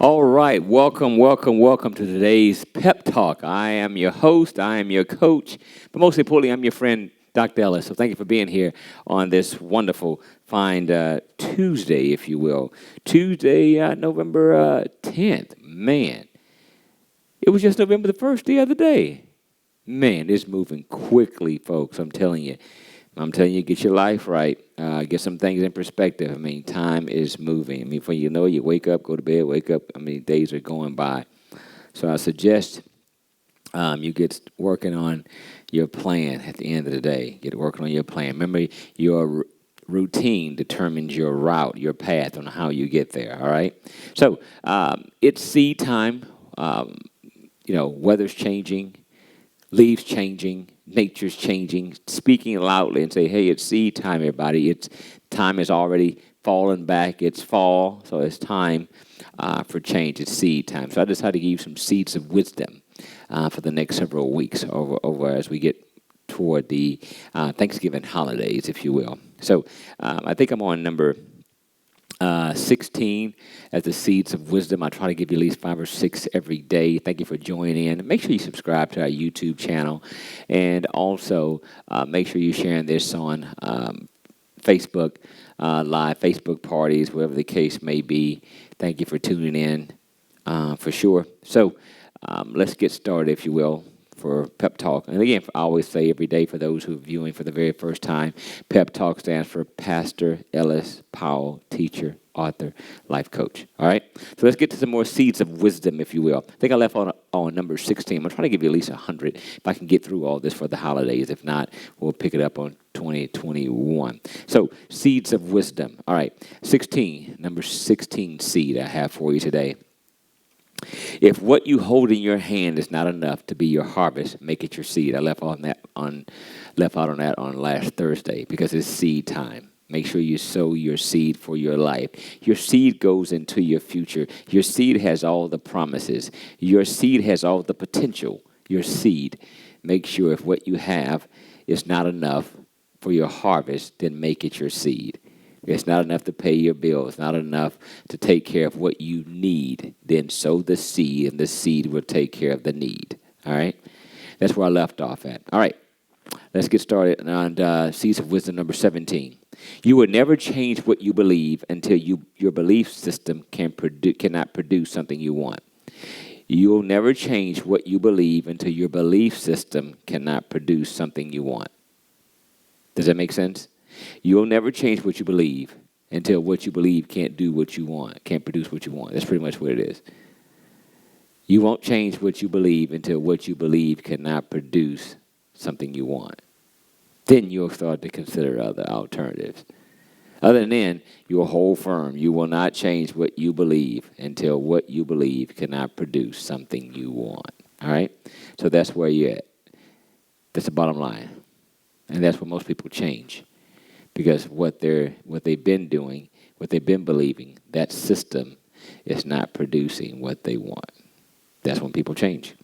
All right, welcome to today's Pep Talk. I am your host, I am your coach, but most importantly, I'm your friend, Dr. Ellis. So thank you for being here on this wonderful, fine Tuesday, if you will. Tuesday, November 10th. Man, it was just November the 1st the other day. Man, it's moving quickly, folks, I'm telling you. Get your life right. Get some things in perspective. I mean, time is moving. I mean, before you know it, you wake up, go to bed, wake up. I mean, days are going by. So I suggest you get working on your plan at the end of the day. Get working on your plan. Remember, your routine determines your route, your path on how you get there, all right? So it's seed time. Weather's changing, leaves changing, nature's changing, speaking loudly and say, hey, it's seed time, everybody. It's time is already fallen back. It's fall, so it's time for change. It's seed time. So I decided to give you some seeds of wisdom for the next several weeks over as we get toward the Thanksgiving holidays, if you will. So I think I'm on number 16 as the seeds of wisdom. I try to give you at least 5 or 6 every day. Thank you for joining in. Make sure you subscribe to our YouTube channel, and also make sure you're sharing this on Facebook Live, Facebook parties, whatever the case may be. Thank you for tuning in for sure. So let's get started, if you will, for Pep Talk. And again, I always say every day for those who are viewing for the very first time, Pep Talk stands for Pastor Ellis Powell, teacher, author, life coach. All right? So let's get to some more seeds of wisdom, if you will. I think I left on number 16. I'm trying to give you at least 100 if I can get through all this for the holidays. If not, we'll pick it up on 2021. So seeds of wisdom. All right, number 16 seed I have for you today. If what you hold in your hand is not enough to be your harvest, make it your seed. I left out on that on last Thursday because it's seed time. Make sure you sow your seed for your life. Your seed goes into your future. Your seed has all the promises. Your seed has all the potential. Your seed. Make sure if what you have is not enough for your harvest, then make it your seed. It's not enough to pay your bills, not enough to take care of what you need. Then sow the seed, and the seed will take care of the need. All right? That's where I left off at. All right. Let's get started on Seeds of Wisdom number 17. You will never change what you believe until your belief system cannot produce something you want. You'll never change what you believe until your belief system cannot produce something you want. Does that make sense? You'll never change what you believe until what you believe can't do what you want, can't produce what you want. That's pretty much what it is. You won't change what you believe until what you believe cannot produce something you want. Then you'll start to consider other alternatives. Other than then, you'll hold firm. You will not change what you believe until what you believe cannot produce something you want. All right? So that's where you're at. That's the bottom line. And that's what most people change. Because what they've been doing, what they've been believing, that system is not producing what they want. That's when people change.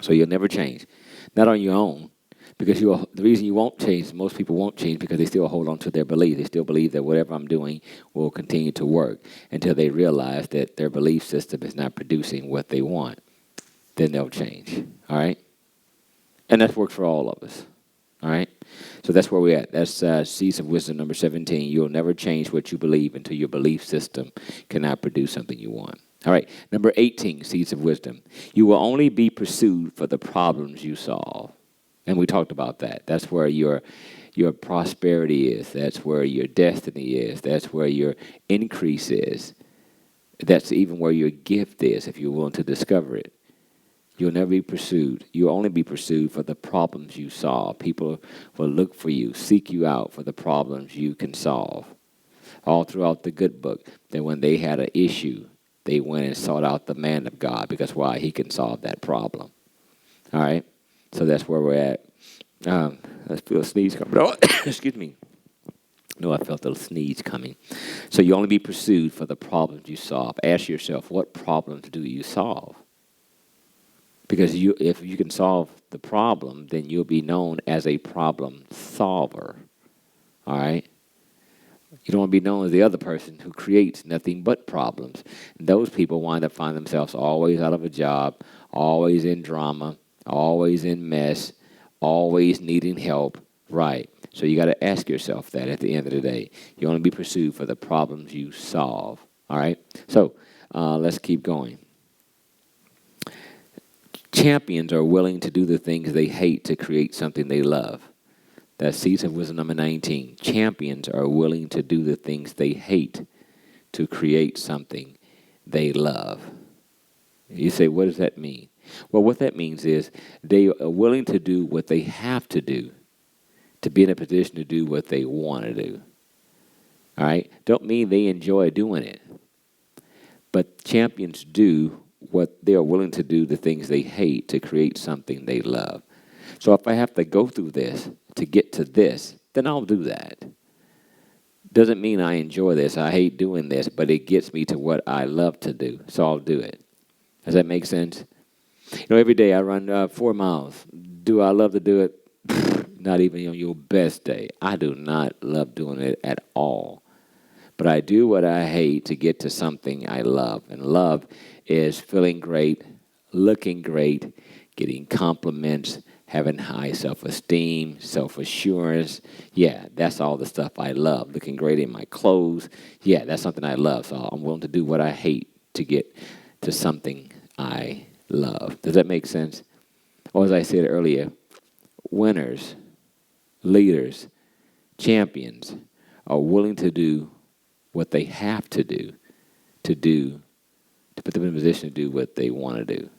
So you'll never change. Not on your own. Because the reason you won't change, most people won't change because they still hold on to their belief. They still believe that whatever I'm doing will continue to work until they realize that their belief system is not producing what they want. Then they'll change. All right? And that works for all of us. All right? So that's where we're at. That's Seeds of Wisdom number 17. You'll never change what you believe until your belief system cannot produce something you want. All right. Number 18, Seeds of Wisdom. You will only be pursued for the problems you solve. And we talked about that. That's where your prosperity is. That's where your destiny is. That's where your increase is. That's even where your gift is if you're willing to discover it. You'll never be pursued. You'll only be pursued for the problems you solve. People will look for you, seek you out for the problems you can solve. All throughout the good book, that when they had an issue, they went and sought out the man of God because why? He can solve that problem. All right? So that's where we're at. Let's feel a sneeze coming. Oh, excuse me. No, I felt a sneeze coming. So you only be pursued for the problems you solve. Ask yourself, what problems do you solve? Because if you can solve the problem, then you'll be known as a problem solver. All right? You don't want to be known as the other person who creates nothing but problems. And those people wind up finding themselves always out of a job, always in drama, always in mess, always needing help. Right. So you got to ask yourself that at the end of the day. You want to be pursued for the problems you solve. All right. So let's keep going. Champions are willing to do the things they hate to create something they love. That's Seeds of Wisdom number 19. Champions are willing to do the things they hate to create something they love. You say, what does that mean? Well, what that means is they are willing to do what they have to do to be in a position to do what they want to do. All right? Don't mean they enjoy doing it. But champions do what they are willing to do, the things they hate to create something they love. So if I have to go through this to get to this, then I'll do that. Doesn't mean I enjoy this. I hate doing this, but it gets me to what I love to do. So I'll do it. Does that make sense? You know, every day I run 4 miles. Do I love to do it? Not even on your best day. I do not love doing it at all. But I do what I hate to get to something I love. And love is feeling great, looking great, getting compliments, having high self-esteem, self-assurance. Yeah, that's all the stuff I love. Looking great in my clothes. Yeah, that's something I love. So I'm willing to do what I hate to get to something I love. Does that make sense? Or as I said earlier, winners, leaders, champions are willing to do what they have to put them in a position to do what they want to do.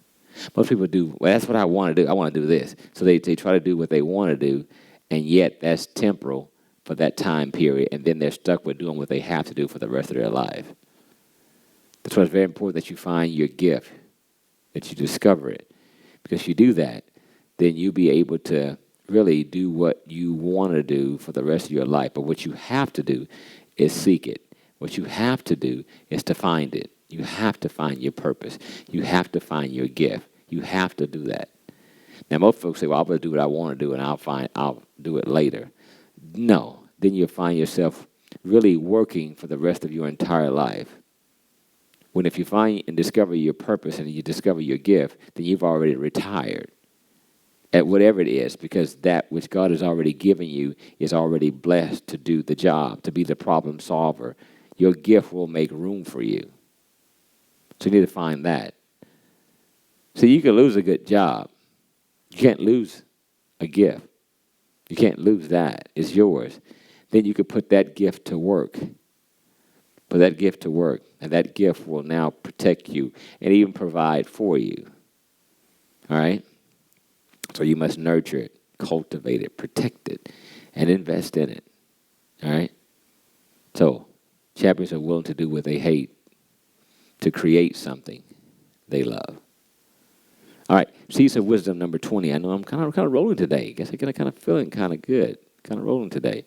Most people do, well, that's what I want to do. I want to do this. So they try to do what they want to do, and yet that's temporal for that time period, and then they're stuck with doing what they have to do for the rest of their life. That's why it's very important that you find your gift, that you discover it. Because if you do that, then you'll be able to really do what you want to do for the rest of your life. But what you have to do is seek it. What you have to do is to find it. You have to find your purpose. You have to find your gift. You have to do that. Now, most folks say, well, I'm going to do what I want to do, and I'll do it later. No. Then you'll find yourself really working for the rest of your entire life. When if you find and discover your purpose and you discover your gift, then you've already retired at whatever it is, because that which God has already given you is already blessed to do the job, to be the problem solver. Your gift will make room for you. So you need to find that. See, you can lose a good job. You can't lose a gift. You can't lose that. It's yours. Then you can put that gift to work. Put that gift to work. And that gift will now protect you and even provide for you. All right? So you must nurture it, cultivate it, protect it, and invest in it. All right? So champions are willing to do what they hate to create something they love. All right, Seeds of Wisdom number 20. I know I'm kind of rolling today. I guess I'm kind of feeling kind of good, kind of rolling today.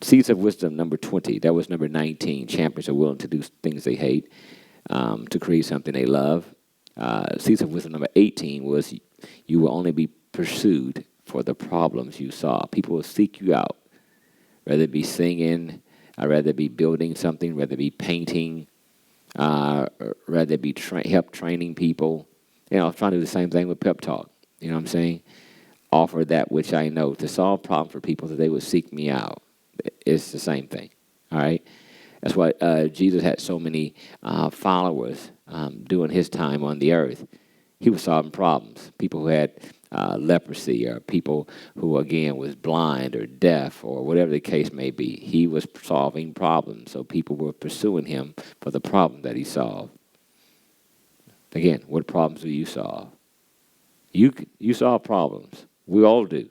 Seeds of Wisdom number 20. That was number 19. Champions are willing to do things they hate to create something they love. Seeds of Wisdom number 18 was you will only be pursued for the problems you solve. People will seek you out, whether it be singing, rather it be building something, whether it be painting, rather it be help training people. You know, I'm trying to do the same thing with PepTalk. You know what I'm saying? Offer that which I know to solve problems for people that they would seek me out. It's the same thing. All right? That's why Jesus had so many followers during his time on the earth. He was solving problems. People who had leprosy, or people who, again, was blind or deaf, or whatever the case may be. He was solving problems, so people were pursuing him for the problem that he solved. Again, what problems do you solve? You solve problems. We all do.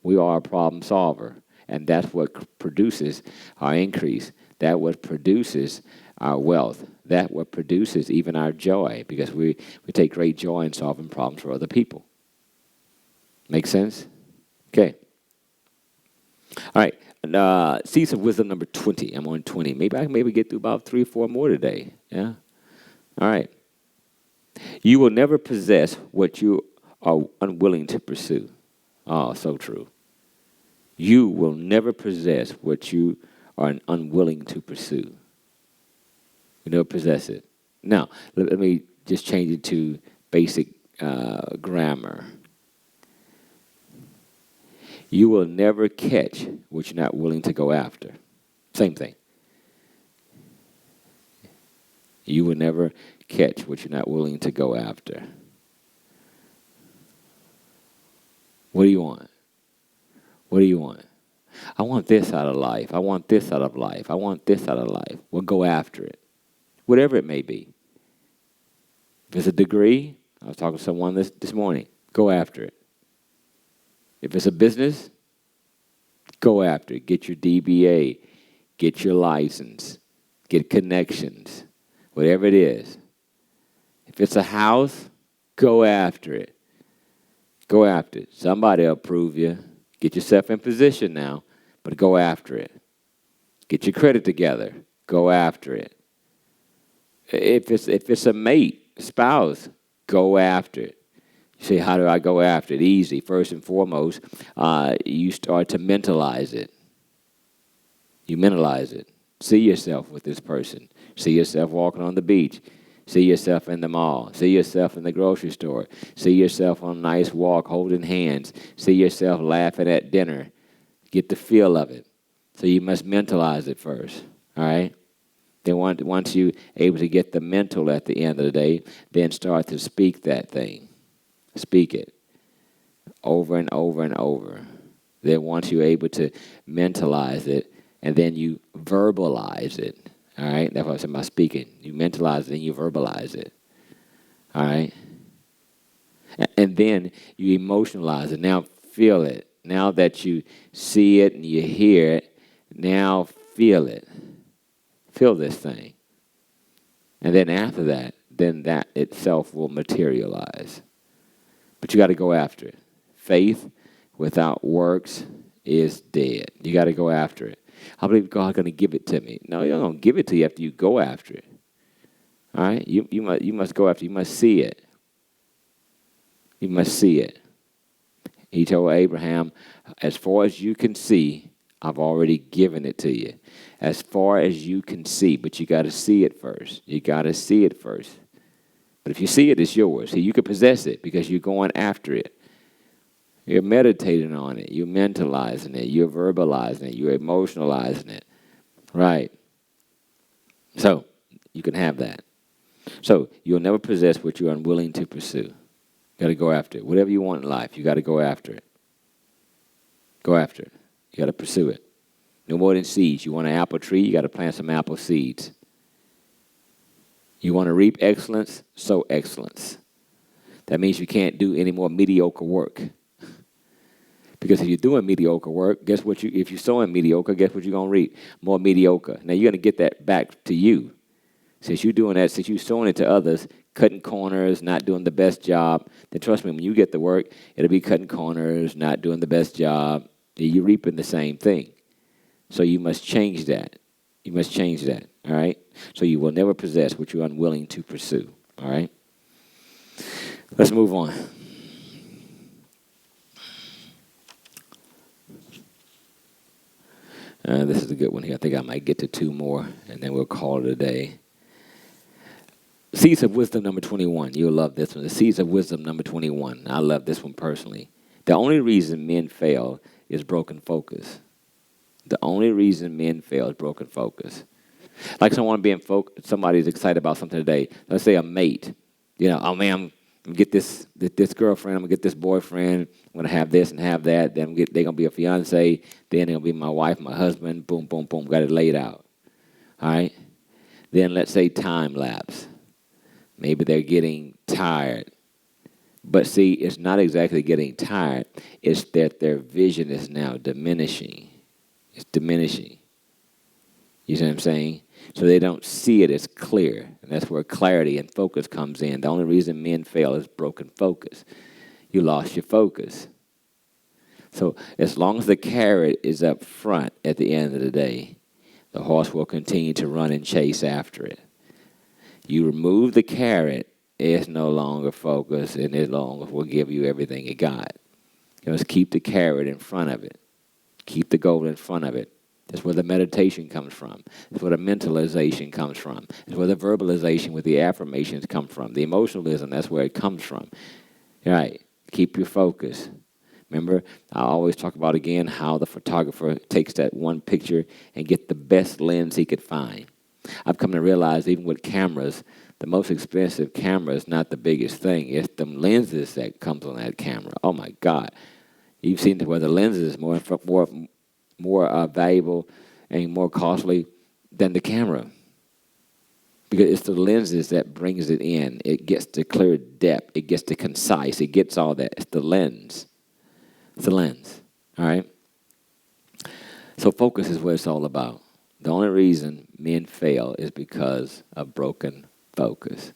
We are a problem solver, and that's what produces our increase. That what produces our wealth. That what produces even our joy, because we take great joy in solving problems for other people. Make sense? Okay. All right. Seeds of Wisdom number 20. I'm on 20. Maybe I can get through about 3 or 4 more today. Yeah? All right. You will never possess what you are unwilling to pursue. Oh, so true. You will never possess what you or unwilling to pursue. You never possess it. Now, let me just change it to basic grammar. You will never catch what you're not willing to go after. Same thing. You will never catch what you're not willing to go after. What do you want? What do you want? I want this out of life. I want this out of life. I want this out of life. Well, go after it. Whatever it may be. If it's a degree, I was talking to someone this morning, go after it. If it's a business, go after it. Get your DBA. Get your license. Get connections. Whatever it is. If it's a house, go after it. Go after it. Somebody will approve you. Get yourself in position now, but go after it. Get your credit together. Go after it. If it's a mate, spouse, go after it. You say, how do I go after it? Easy. First and foremost, you start to mentalize it. You mentalize it. See yourself with this person. See yourself walking on the beach. See yourself in the mall. See yourself in the grocery store. See yourself on a nice walk holding hands. See yourself laughing at dinner. Get the feel of it. So you must mentalize it first. All right? Then once you're able to get the mental at the end of the day, then start to speak that thing. Speak it over and over and over. Then once you're able to mentalize it, and then you verbalize it. All right? That's what I'm saying about speaking. You mentalize it and you verbalize it. All right? And then you emotionalize it. Now feel it. Now that you see it and you hear it, now feel it. Feel this thing. And then after that, then that itself will materialize. But you got to go after it. Faith without works is dead. You got to go after it. I believe God's going to give it to me. No, He's not going to give it to you after you go after it. All right? You must go after it. You must see it. You must see it. He told Abraham, as far as you can see, I've already given it to you. As far as you can see, but you got to see it first. You got to see it first. But if you see it, it's yours. See, you can possess it because you're going after it. You're meditating on it. You're mentalizing it. You're verbalizing it. You're emotionalizing it. Right. So, you can have that. So, you'll never possess what you're unwilling to pursue. You got to go after it. Whatever you want in life, you got to go after it. Go after it. You got to pursue it. No more than seeds. You want an apple tree, you got to plant some apple seeds. You want to reap excellence, sow excellence. That means you can't do any more mediocre work. Because if you're doing mediocre work, guess what? If you're sowing mediocre, guess what you're going to reap? More mediocre. Now, you're going to get that back to you. Since you're doing that, since you're sowing it to others, cutting corners, not doing the best job, then trust me, when you get the work, it'll be cutting corners, not doing the best job. You're reaping the same thing. So you must change that. You must change that, all right? So you will never possess what you're unwilling to pursue, all right? Let's move on. This is a good one here. I think I might get to two more, and then we'll call it a day. Seeds of Wisdom, number 21. You'll love this one. The Seeds of Wisdom, number 21. I love this one personally. The only reason men fail is broken focus. The only reason men fail is broken focus. Like somebody's excited about something today. Let's say a mate. You know, oh man, I'm gonna get this girlfriend. I'm gonna get this boyfriend. I'm gonna have this and have that. Then they're gonna be a fiance. Then they'll be my wife, my husband. Boom, boom, boom. Got it laid out. All right. Then let's say time lapse. Maybe they're getting tired. But see, it's not exactly getting tired. It's that their vision is now diminishing. It's diminishing. You see what I'm saying? So they don't see it as clear. And that's where clarity and focus comes in. The only reason men fail is broken focus. You lost your focus. So as long as the carrot is up front at the end of the day, the horse will continue to run and chase after it. You remove the carrot, it's no longer focused, and it no longer will give you everything it got. You must keep the carrot in front of it. Keep the goal in front of it. That's where the meditation comes from. That's where the mentalization comes from. That's where the verbalization with the affirmations come from. The emotionalism, that's where it comes from. All right. Keep your focus. Remember, I always talk about again how the photographer takes that one picture and get the best lens he could find. I've come to realize even with cameras, the most expensive camera is not the biggest thing. It's the lenses that comes on that camera. Oh my God. You've seen where the lenses is more valuable and more costly than the camera. Because it's the lenses that brings it in. It gets the clear depth. It gets the concise. It gets all that. It's the lens. It's the lens. All right? So focus is what it's all about. The only reason men fail is because of broken focus.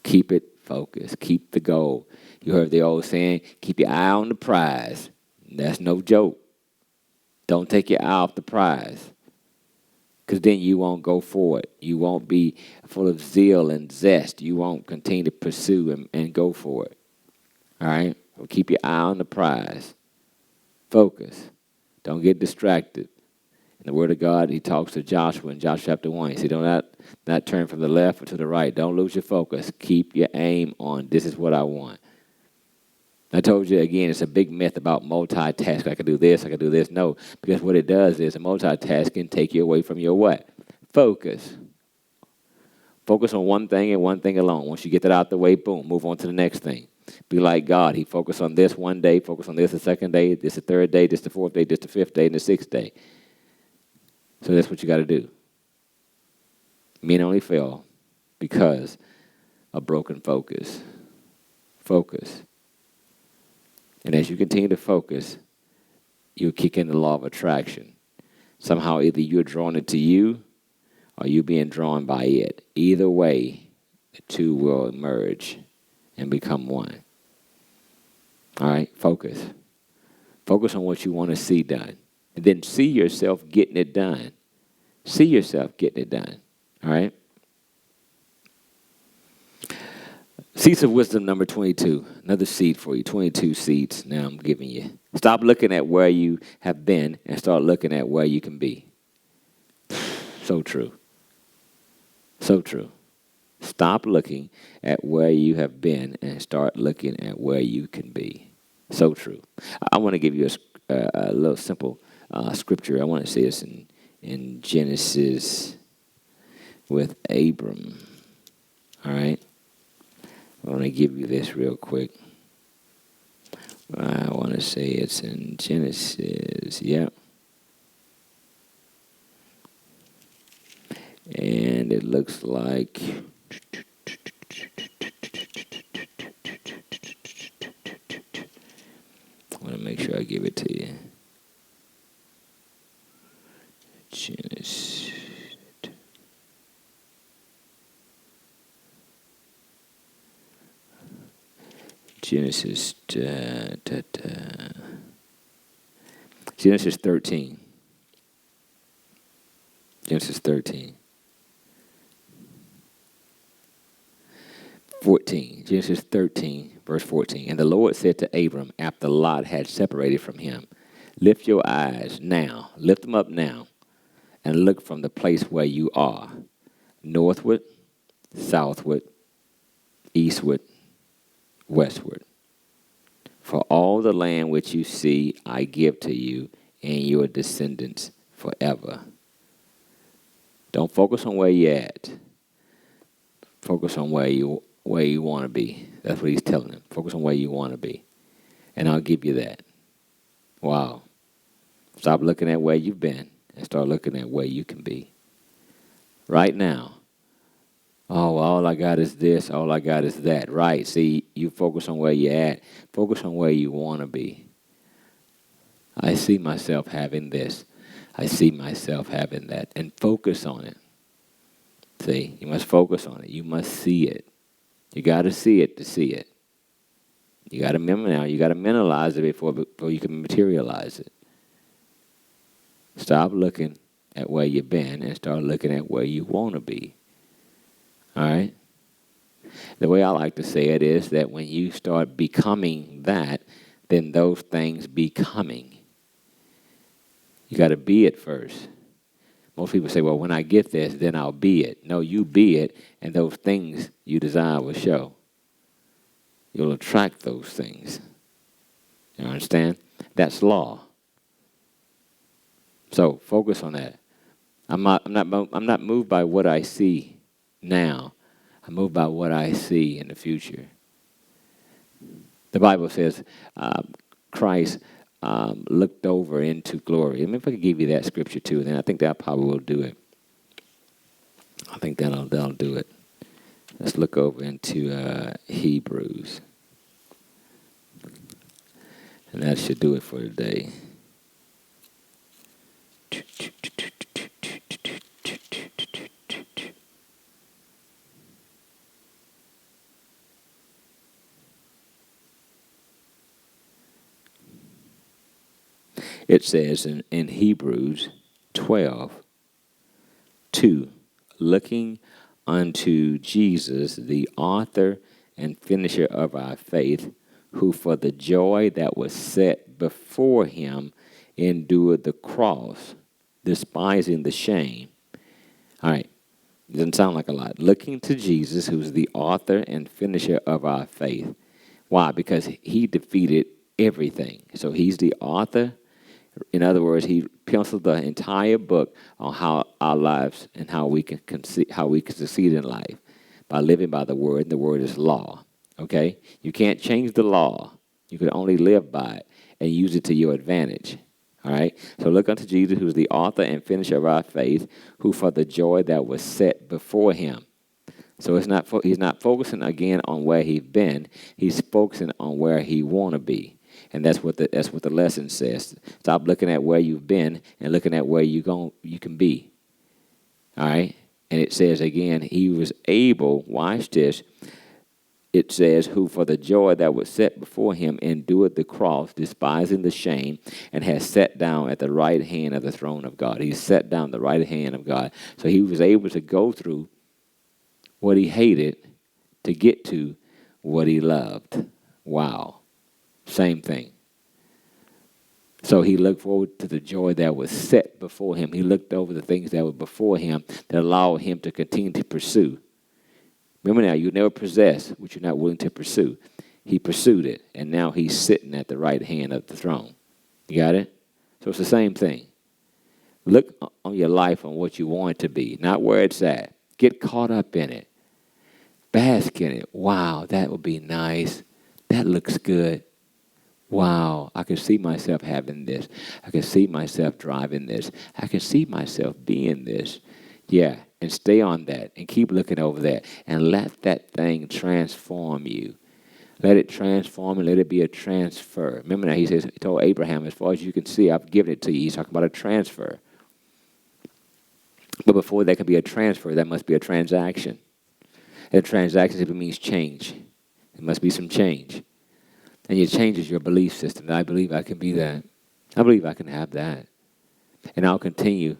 Keep it focused. Keep the goal. You heard the old saying, keep your eye on the prize. That's no joke. Don't take your eye off the prize, because then you won't go forward. You won't be full of zeal and zest. You won't continue to pursue and go for it. All right? Well, keep your eye on the prize. Focus. Don't get distracted. In the Word of God, he talks to Joshua in Joshua chapter 1. He said, don't not turn from the left or to the right. Don't lose your focus. Keep your aim on, this is what I want. I told you, again, it's a big myth about multitask. I can do this, I can do this. No, because what it does is a multitask can take you away from your what? Focus. Focus on one thing and one thing alone. Once you get that out the way, boom, move on to the next thing. Be like God. He focused on this one day, focus on this the second day, this the third day, this the fourth day, this the fifth day, and the sixth day. So that's what you got to do. Men only fail because of broken focus. Focus. And as you continue to focus, you'll kick in the law of attraction. Somehow either you're drawing it to you or you're being drawn by it. Either way, the two will merge and become one. All right, focus. Focus on what you want to see done. And then see yourself getting it done. See yourself getting it done. All right? Seeds of wisdom number 22. Another seed for you. 22 seeds now I'm giving you. Stop looking at where you have been and start looking at where you can be. So true. So true. Stop looking at where you have been and start looking at where you can be. So true. I want to give you a little simple scripture. I want to say this in Genesis with Abram. All right? I want to give you this real quick. I want to say it's in Genesis. Yep. And it looks like... I want to make sure I give it to you. Genesis. Genesis 13. Genesis 13. 14. Genesis 13, verse 14. And the Lord said to Abram, after Lot had separated from him, lift your eyes now, lift them up now, and look from the place where you are, northward, southward, eastward, westward. For all the land which you see, I give to you and your descendants forever. Don't focus on where you're at. Focus on where you want to be. That's what he's telling them. Focus on where you want to be. And I'll give you that. Wow. Stop looking at where you've been and start looking at where you can be. Right now. Oh, all I got is this. All I got is that. Right. See, you focus on where you're at. Focus on where you want to be. I see myself having this. I see myself having that. And focus on it. See, you must focus on it. You must see it. You got to see it to see it. You got to remember now. You got to mentalize it before you can materialize it. Stop looking at where you've been and start looking at where you want to be. All right? The way I like to say it is that when you start becoming that, then those things becoming. You got to be it first. Most people say, well, when I get this, then I'll be it. No, you be it, and those things you desire will show. You'll attract those things. You understand? That's law. So focus on that. I'm not moved by what I see now. I'm moved by what I see in the future. The Bible says Christ looked over into glory. I mean, if I could give you that scripture too, then I think that probably will do it. I think that'll do it. Let's look over into Hebrews. And that should do it for today. It says in Hebrews 12:2, looking unto Jesus, the author and finisher of our faith, who for the joy that was set before him endured the cross, despising the shame. All right, it doesn't sound like a lot. Looking to Jesus, who's the author and finisher of our faith. Why? Because he defeated everything. So he's the author. In other words, he penciled the entire book on how our lives and how we can succeed in life by living by the word. And the word is law. Okay, you can't change the law. You can only live by it and use it to your advantage. All right. So look unto Jesus, who is the author and finisher of our faith, who for the joy that was set before him. So he's not focusing again on where he's been. He's focusing on where he want to be. And that's what the lesson says. Stop looking at where you've been and looking at where you can be. All right? And it says again, he was able, watch this, it says, who for the joy that was set before him endured the cross, despising the shame, and has sat down at the right hand of the throne of God. He sat down at the right hand of God. So he was able to go through what he hated to get to what he loved. Wow. Same thing. So he looked forward to the joy that was set before him. He looked over the things that were before him that allowed him to continue to pursue. Remember now, you never possess what you're not willing to pursue. He pursued it, and now he's sitting at the right hand of the throne. You got it? So it's the same thing. Look on your life on what you want it to be, not where it's at. Get caught up in it. Bask in it. Wow, that would be nice. That looks good. Wow, I can see myself having this. I can see myself driving this. I can see myself being this. Yeah, and stay on that and keep looking over that and let that thing transform you. Let it transform and let it be a transfer. Remember now, he told Abraham, as far as you can see, I've given it to you. He's talking about a transfer. But before there can be a transfer, there must be a transaction. And a transaction simply means change. There must be some change. And it changes your belief system. I believe I can be that. I believe I can have that. And I'll continue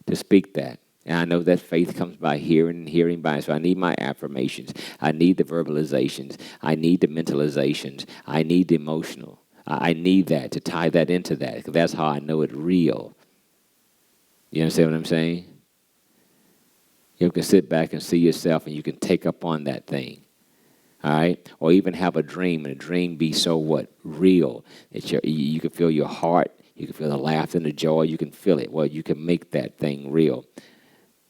to speak that. And I know that faith comes by hearing and hearing by. So I need my affirmations. I need the verbalizations. I need the mentalizations. I need the emotional. I need that to tie that into that. Because that's how I know it's real. You understand what I'm saying? You can sit back and see yourself and you can take up on that thing. All right? Or even have a dream, and a dream be so what? Real. You can feel your heart. You can feel the laughter and the joy. You can feel it. Well, you can make that thing real.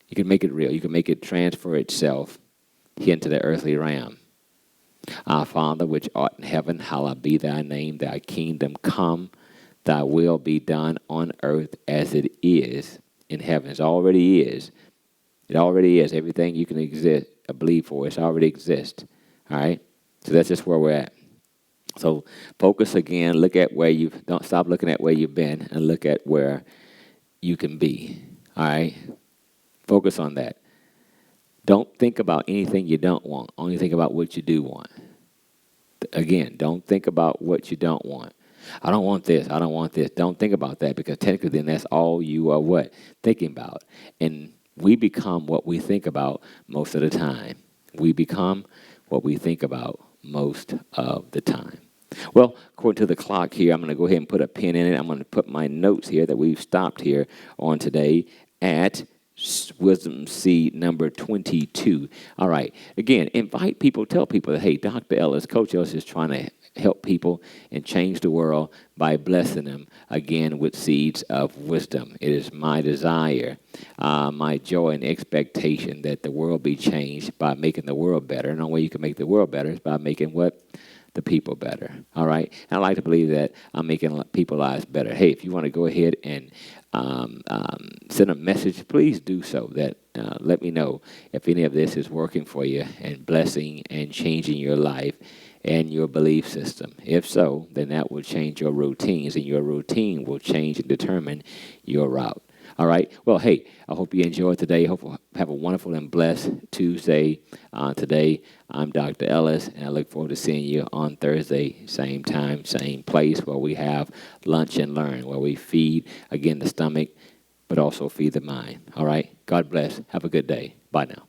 You can make it real. You can make it transfer itself into the earthly realm. Our Father, which art in heaven, hallowed be thy name. Thy kingdom come. Thy will be done on earth as it is in heaven. It already is. It already is. Everything you can exist, believe for, it already exists. All right? So that's just where we're at. So focus again. Look at where don't stop looking at where you've been and look at where you can be. All right? Focus on that. Don't think about anything you don't want. Only think about what you do want. Again, don't think about what you don't want. I don't want this. I don't want this. Don't think about that, because technically then that's all you are what? Thinking about. And we become what we think about most of the time. We become what we think about most of the time. Well, according to the clock here, I'm going to go ahead and put a pin in it. I'm going to put my notes here that we've stopped here on today at Wisdom Seed number 22. All right. Again, invite people, tell people that, hey, Dr. Ellis, Coach Ellis is trying to help people and change the world by blessing them, again, with seeds of wisdom. It is my desire, my joy and expectation that the world be changed by making the world better. And the only way you can make the world better is by making what? The people better. All right. And I like to believe that I'm making people's lives better. Hey, if you want to go ahead and send a message, please do so. That let me know if any of this is working for you and blessing and changing your life and your belief system. If so, then that will change your routines, and your routine will change and determine your route. All right. Well, hey, I hope you enjoyed today. Hope you have a wonderful and blessed Tuesday. Today, I'm Dr. Ellis, and I look forward to seeing you on Thursday, same time, same place, where we have Lunch and Learn, where we feed, again, the stomach, but also feed the mind. All right. God bless. Have a good day. Bye now.